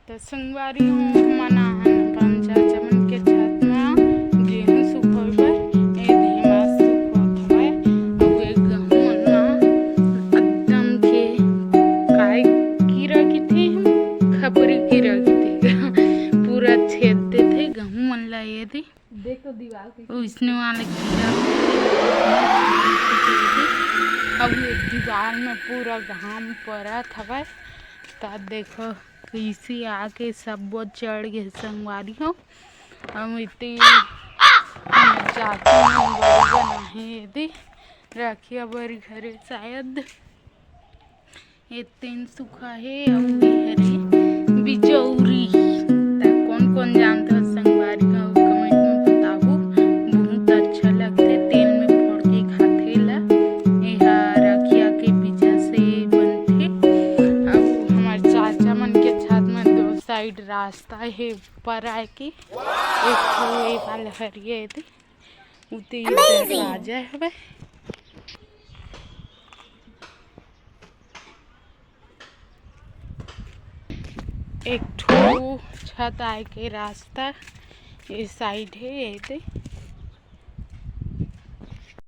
तो संगवारी हूँ मना अपन चाचा मन के छत में गेहूं सुखोबे ए धीमा सुखोत हवे अउ एक गहूं मन एकदम के काय कीरा गिथे खपरी कीरा गिथे पूरा छेद देथे गहूं मन ला ये दी देख तो दीवार की उसने वाले कीड़ा अब ये दीवार में पूरा घाम परत हवे ता देखो कैसे आके सब वो चढ़ गए संगवारी हो हम इतनी चाचा है दी राखिया बरी घरे शायद इतने सुखा है और हरे बिजौरी कौन कौन जानता है संगवारी का कमेंट में बताओ बहुत अच्छा लगता है तेल में फोड़ के खाते ला यह राखिया के बीजा से बनते अब हमारे चाचा मन के छत में दो साइड रास्ता है ऊपर आए के एक तो ये वाला हरिये थे उते दरवाजा है एक ठो छत आए के रास्ता ये साइड है ये थे।